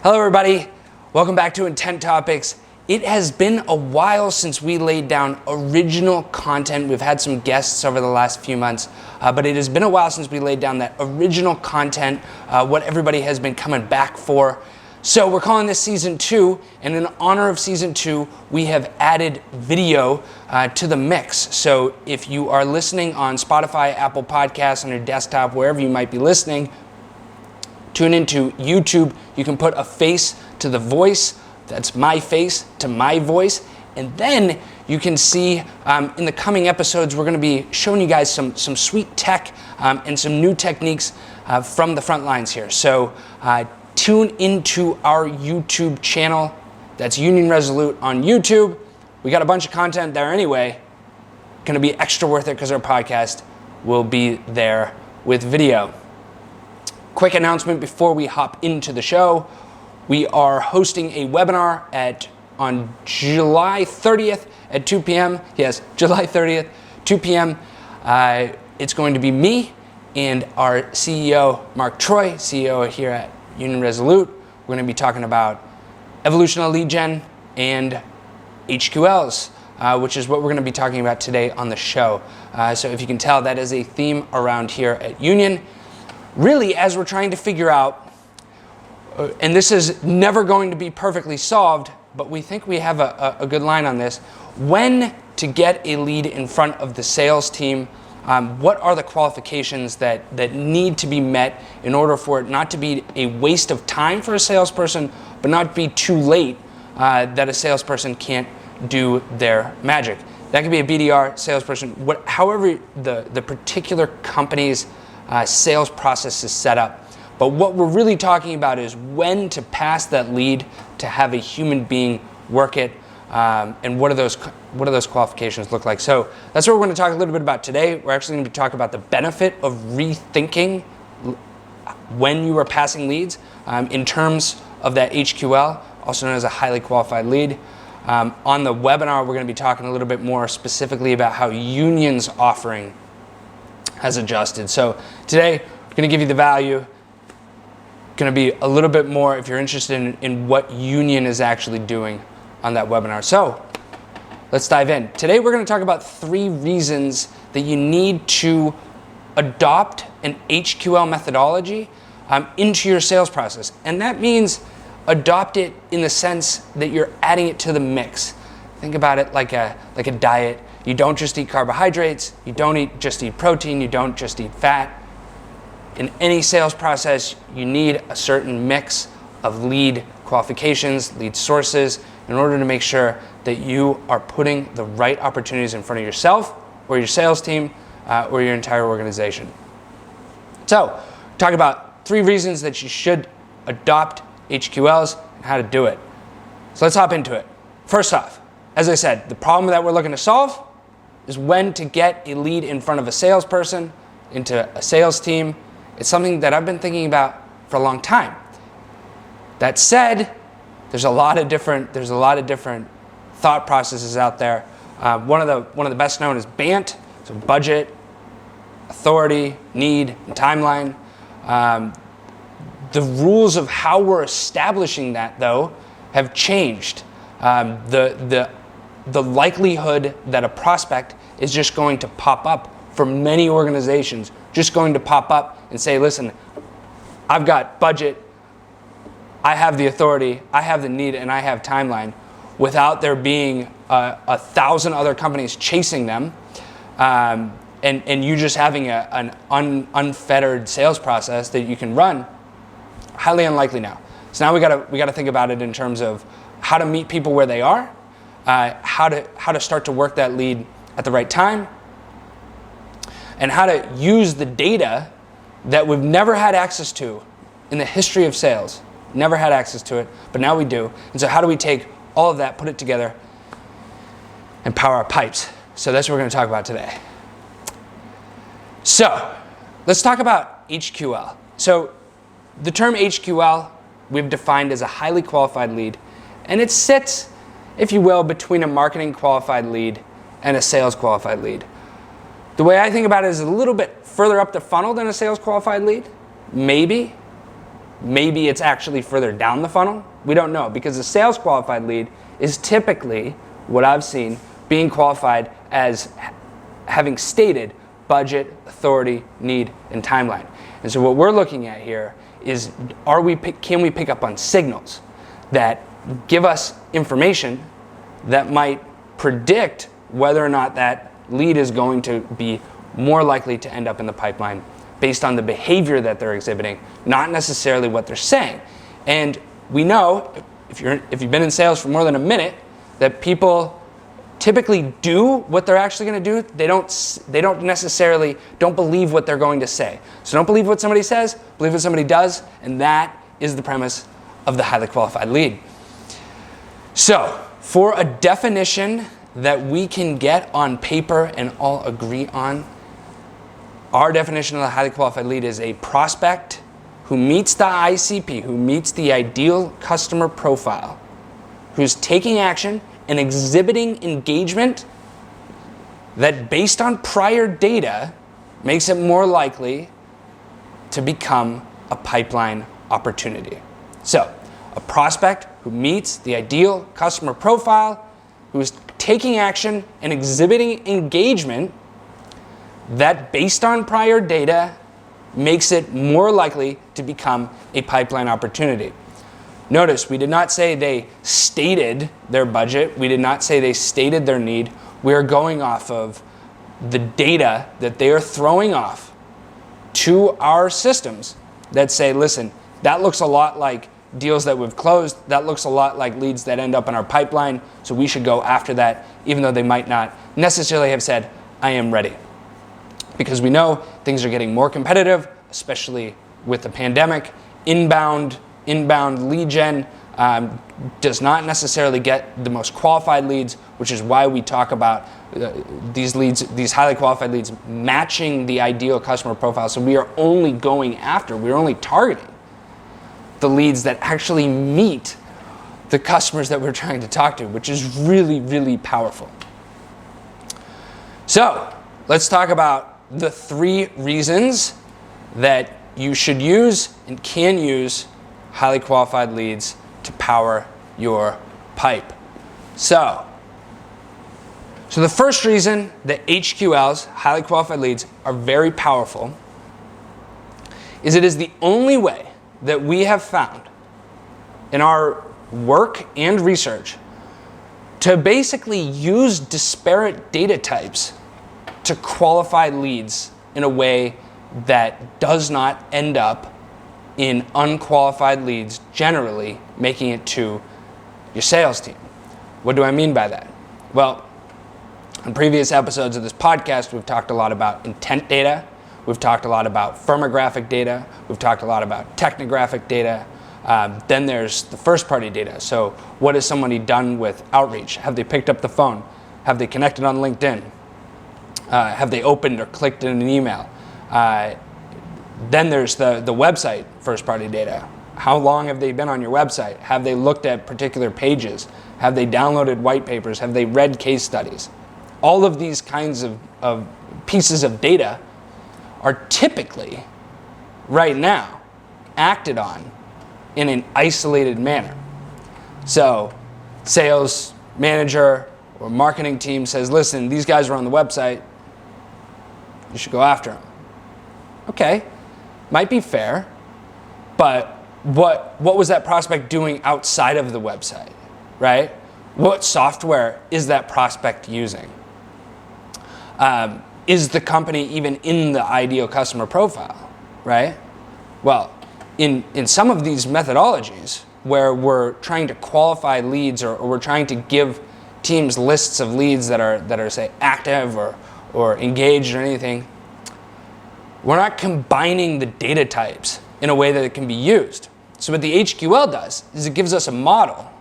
Hello everybody, welcome back to Intent Topics. It has been a while since we laid down original content. We've had some guests over the last few months, but it has been a while since we laid down that original content, what everybody has been coming back for. So we're calling this Season 2, and in honor of Season 2, we have added video to the mix. So if you are listening on Spotify, Apple Podcasts, on your desktop, wherever you might be listening, tune into YouTube. You can put a face to the voice. That's my face to my voice. And then you can see in the coming episodes, we're going to be showing you guys some sweet tech and some new techniques from the front lines here. So tune into our YouTube channel. That's Union Resolute on YouTube. We got a bunch of content there anyway. Going to be extra worth it because our podcast will be there with video. Quick announcement before we hop into the show. We are hosting a webinar on July 30th at 2 p.m. Yes, July 30th, 2 p.m. It's going to be me and our CEO, Mark Troy, CEO here at Union Resolute. We're going to be talking about evolution of lead gen and HQLs, which is what we're going to be talking about today on the show. So if you can tell, that is a theme around here at Union. Really, as we're trying to figure out, and this is never going to be perfectly solved, but we think we have a good line on this, when to get a lead in front of the sales team, what are the qualifications that need to be met in order for it not to be a waste of time for a salesperson, but not be too late that a salesperson can't do their magic. That could be a BDR salesperson, however the particular company's sales process is set up. But what we're really talking about is when to pass that lead to have a human being work it, and what do those qualifications look like. So that's what we're going to talk a little bit about today. We're actually going to talk about the benefit of rethinking when you are passing leads in terms of that HQL, also known as a highly qualified lead. On the webinar, we're going to be talking a little bit more specifically about how Union's offering has adjusted. So today, we're going to give you the value. Going to be a little bit more if you're interested in what Union is actually doing on that webinar. So let's dive in. Today, we're going to talk about 3 reasons that you need to adopt an HQL methodology into your sales process. And that means adopt it in the sense that you're adding it to the mix. Think about it like a diet. You don't just eat carbohydrates, you don't just eat protein, you don't just eat fat. In any sales process, you need a certain mix of lead qualifications, lead sources, in order to make sure that you are putting the right opportunities in front of yourself or your sales team or your entire organization. So, talk about 3 reasons that you should adopt HQLs and how to do it. So let's hop into it. First off, as I said, the problem that we're looking to solve is when to get a lead in front of a salesperson, into a sales team. It's something that I've been thinking about for a long time. That said, there's a lot of different thought processes out there. One of the best known is BANT, so budget, authority, need, and timeline. The rules of how we're establishing that, though, have changed. The likelihood that a prospect is just going to pop up for many organizations, just going to pop up and say, listen, I've got budget, I have the authority, I have the need, and I have timeline, without there being 1,000 other companies chasing them, and you just having an unfettered sales process that you can run. Highly unlikely now. So now we gotta think about it in terms of how to meet people where they are, how to start to work that lead at the right time, and how to use the data that we've never had access to in the history of sales. Never had access to it, but now we do. And so how do we take all of that, put it together, and power our pipes? So that's what we're going to talk about today. So let's talk about HQL. So the term HQL we've defined as a highly qualified lead, and it sits, if you will, between a marketing qualified lead and a sales qualified lead. The way I think about it is a little bit further up the funnel than a sales qualified lead, maybe, maybe it's actually further down the funnel. We don't know, because a sales qualified lead is typically, what I've seen, being qualified as having stated budget, authority, need, and timeline. And so what we're looking at here is, can we pick up on signals that give us information that might predict whether or not that lead is going to be more likely to end up in the pipeline based on the behavior that they're exhibiting, not necessarily what they're saying. And we know, if you've been in sales for more than a minute, that people typically do what they're actually going to do. They don't necessarily believe what they're going to say. So don't believe what somebody says, believe what somebody does, and that is the premise of the highly qualified lead. So for a definition that we can get on paper and all agree on, our definition of the highly qualified lead is a prospect who meets the ICP, who meets the ideal customer profile, who's taking action and exhibiting engagement that, based on prior data, makes it more likely to become a pipeline opportunity. So, a prospect who meets the ideal customer profile, who is taking action and exhibiting engagement that, based on prior data, makes it more likely to become a pipeline opportunity. Notice, we did not say they stated their budget. We did not say they stated their need. We are going off of the data that they are throwing off to our systems that say, listen, that looks a lot like deals that we've closed. That looks a lot like leads that end up in our pipeline. So we should go after that, even though they might not necessarily have said, I am ready. Because we know things are getting more competitive, especially with the pandemic. Inbound lead gen does not necessarily get the most qualified leads, which is why we talk about these highly qualified leads matching the ideal customer profile. So we are only we're only targeting the leads that actually meet the customers that we're trying to talk to, which is really, really powerful. So let's talk about the 3 reasons that you should use and can use highly qualified leads to power your pipe. So the first reason that HQLs, highly qualified leads, are very powerful is it is the only way that we have found in our work and research to basically use disparate data types to qualify leads in a way that does not end up in unqualified leads, generally making it to your sales team. What do I mean by that? Well, in previous episodes of this podcast, we've talked a lot about intent data. We've talked a lot about firmographic data. We've talked a lot about technographic data. Then there's the first-party data. So what has somebody done with outreach? Have they picked up the phone? Have they connected on LinkedIn? Have they opened or clicked in an email? Then there's the website first-party data. How long have they been on your website? Have they looked at particular pages? Have they downloaded white papers? Have they read case studies? All of these kinds of pieces of data are typically, right now, acted on in an isolated manner. So, sales manager or marketing team says, listen, these guys are on the website, you should go after them. Okay, might be fair, but what was that prospect doing outside of the website, right? What software is that prospect using? Is the company even in the ideal customer profile, right? Well, in some of these methodologies where we're trying to qualify leads or we're trying to give teams lists of leads that are say active or engaged or anything, we're not combining the data types in a way that it can be used. So what the HQL does is it gives us a model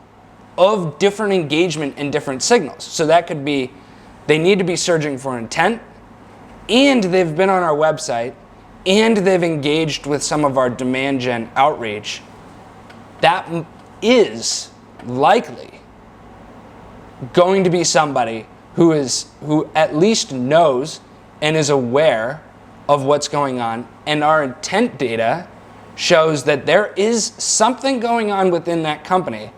of different engagement and different signals. So that could be they need to be searching for intent, and they've been on our website, and they've engaged with some of our demand gen outreach. That is likely going to be somebody who at least knows and is aware of what's going on, and our intent data shows that there is something going on within that company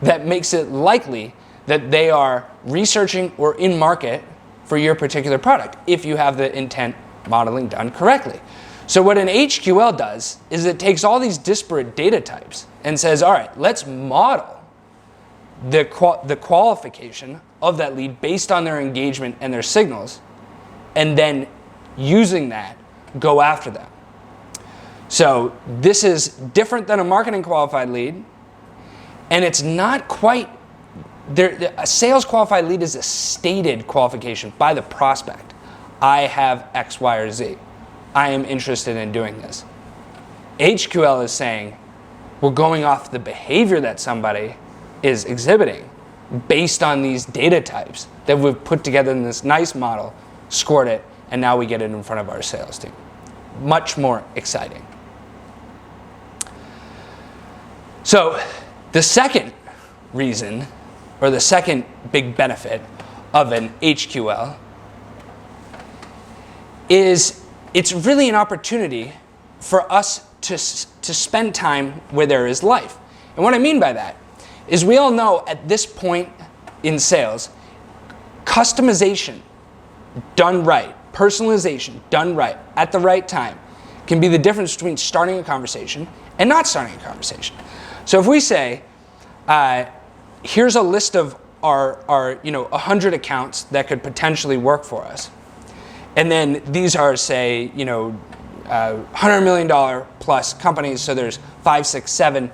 that makes it likely that they are researching or in market for your particular product if you have the intent modeling done correctly. So what an HQL does is it takes all these disparate data types and says, all right, let's model the qualification of that lead based on their engagement and their signals, and then using that, go after them. So this is different than a marketing qualified lead, and it's not quite there. A sales qualified lead is a stated qualification by the prospect. I have X, Y, or Z. I am interested in doing this. HQL is saying we're going off the behavior that somebody is exhibiting based on these data types that we've put together in this nice model, scored it, and now we get it in front of our sales team. Much more exciting. So the second reason, or the second big benefit of an HQL is it's really an opportunity for us to spend time where there is life. And what I mean by that is we all know at this point in sales, customization done right, personalization done right at the right time can be the difference between starting a conversation and not starting a conversation. So if we say, here's a list of our 100 accounts that could potentially work for us, and then these are, say, $100 million plus companies, so there's 5, 6, 7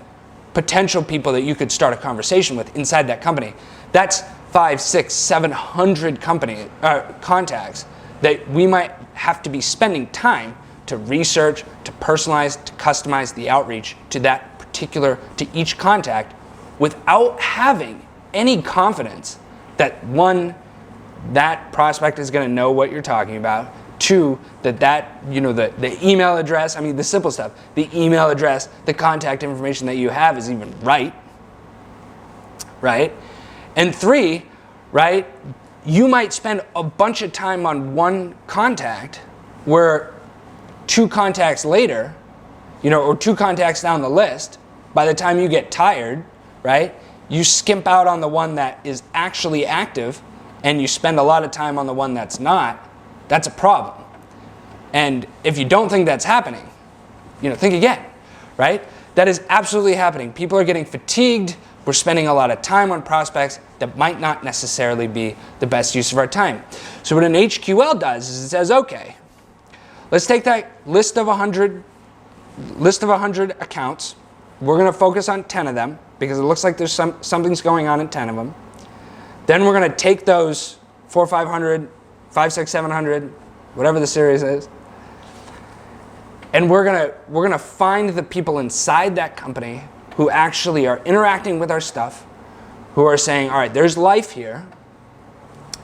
potential people that you could start a conversation with inside that company. That's 5, 6, 700 contacts that we might have to be spending time to research, to personalize, to customize the outreach to each contact without having any confidence that one, that prospect is going to know what you're talking about. 2, the email address, the simple stuff, the email address, the contact information that you have is even right? And 3, right, you might spend a bunch of time on one contact where 2 contacts later, or 2 contacts down the list, by the time you get tired, right, you skimp out on the one that is actually active and you spend a lot of time on the one that's not. That's a problem. And if you don't think that's happening, think again, right? That is absolutely happening. People are getting fatigued. We're spending a lot of time on prospects that might not necessarily be the best use of our time. So what an HQL does is it says, okay, let's take that list of 100 accounts. We're going to focus on 10 of them because it looks like there's something's going on in 10 of them. Then we're going to take those 400, 500, 5, 6, 700, whatever the series is, and we're gonna find the people inside that company who actually are interacting with our stuff, who are saying, all right, there's life here,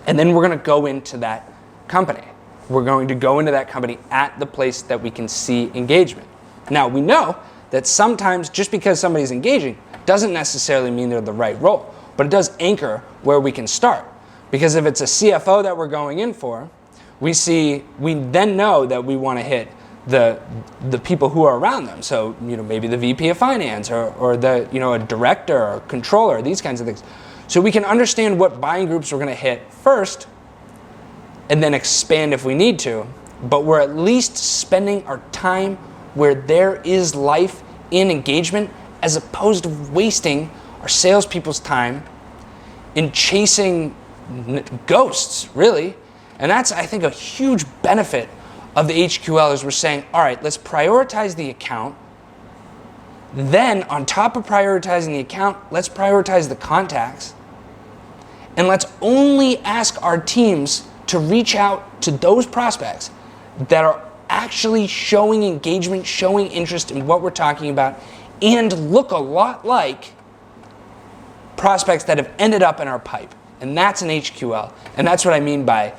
and then we're gonna go into that company. We're going to go into that company at the place that we can see engagement. Now, we know that sometimes just because somebody's engaging doesn't necessarily mean they're the right role, but it does anchor where we can start. Because if it's a CFO that we're going in for, we then know that we want to hit the people who are around them. So, maybe the VP of finance or a director or controller, these kinds of things. So we can understand what buying groups we're going to hit first and then expand if we need to. But we're at least spending our time where there is life in engagement as opposed to wasting our salespeople's time in chasing ghosts, really. And that's, I think, a huge benefit of the HQL is we're saying, all right, let's prioritize the account. Then, on top of prioritizing the account, let's prioritize the contacts. And let's only ask our teams to reach out to those prospects that are actually showing engagement, showing interest in what we're talking about, and look a lot like prospects that have ended up in our pipe. And that's an HQL. And that's what I mean by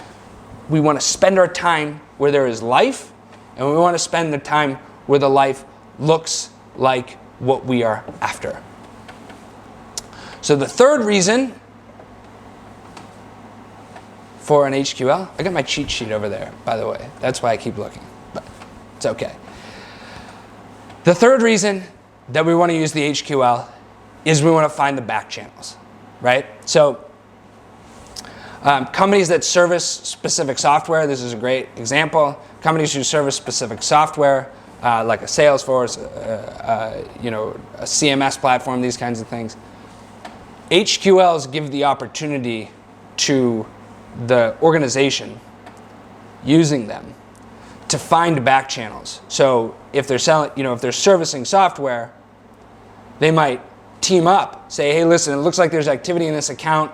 we want to spend our time where there is life, and we want to spend the time where the life looks like what we are after. So the third reason for an HQL, I got my cheat sheet over there, by the way. That's why I keep looking, but it's okay. The third reason that we want to use the HQL is we want to find the back channels, right? So companies that service specific software, this is a great example. Companies who service specific software, like a Salesforce, a CMS platform, these kinds of things. HQLs give the opportunity to the organization using them to find back channels. So if they're selling, if they're servicing software, they might team up, say, hey, listen, it looks like there's activity in this account.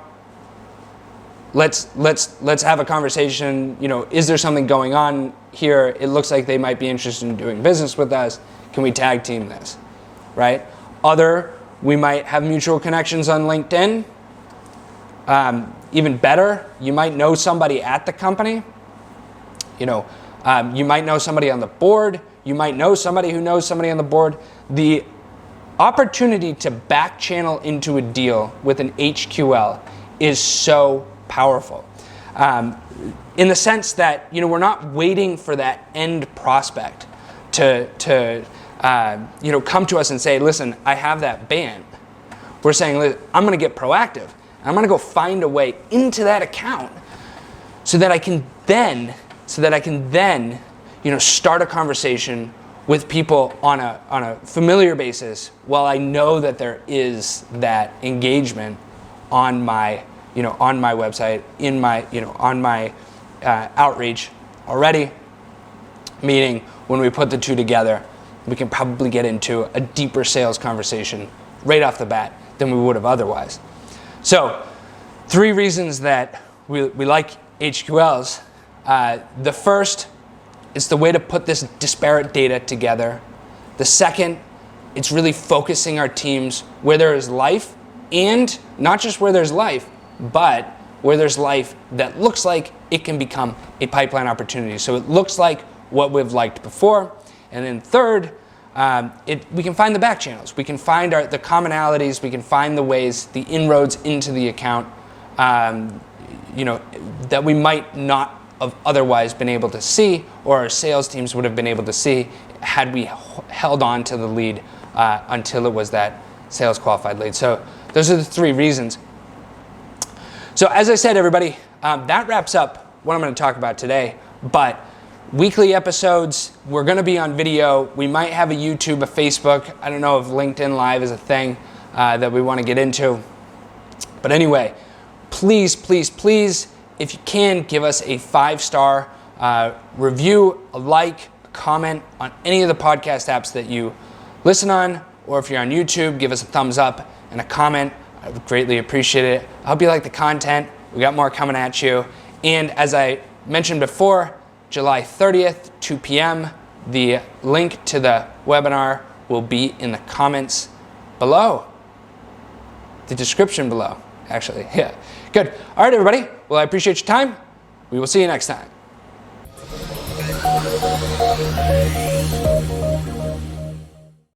Let's have a conversation. Is there something going on here? It looks like they might be interested in doing business with us. Can we tag team this, right? We might have mutual connections on LinkedIn. Even better, you might know somebody at the company. You might know somebody on the board. You might know somebody who knows somebody on the board. The opportunity to back channel into a deal with an HQL is so powerful. In the sense that, we're not waiting for that end prospect to come to us and say, listen, I have that band. We're saying, I'm going to get proactive. I'm going to go find a way into that account so that I can then start a conversation with people on a familiar basis while I know that there is that engagement on my website, on my outreach already. Meaning, when we put the two together, we can probably get into a deeper sales conversation right off the bat than we would have otherwise. So, 3 reasons that we like HQLs. The first, it's the way to put this disparate data together. The second, it's really focusing our teams where there is life, and not just where there's life, but where there's life that looks like it can become a pipeline opportunity. So it looks like what we've liked before. And then third, we can find the back channels. We can find the commonalities. We can find the ways, the inroads into the account, that we might not have otherwise been able to see, or our sales teams would have been able to see had we held on to the lead until it was that sales qualified lead. So those are the 3 reasons. So as I said, everybody, that wraps up what I'm going to talk about today. But weekly episodes, we're going to be on video. We might have a YouTube, a Facebook. I don't know if LinkedIn Live is a thing that we want to get into. But anyway, please, please, please, if you can, give us a 5-star review, a like, a comment on any of the podcast apps that you listen on. Or if you're on YouTube, give us a thumbs up and a comment. I would greatly appreciate it. I hope you like the content. We got more coming at you. And as I mentioned before, July 30th, 2 p.m., the link to the webinar will be in the comments below. The description below, actually. Yeah. Good. All right, everybody. Well, I appreciate your time. We will see you next time.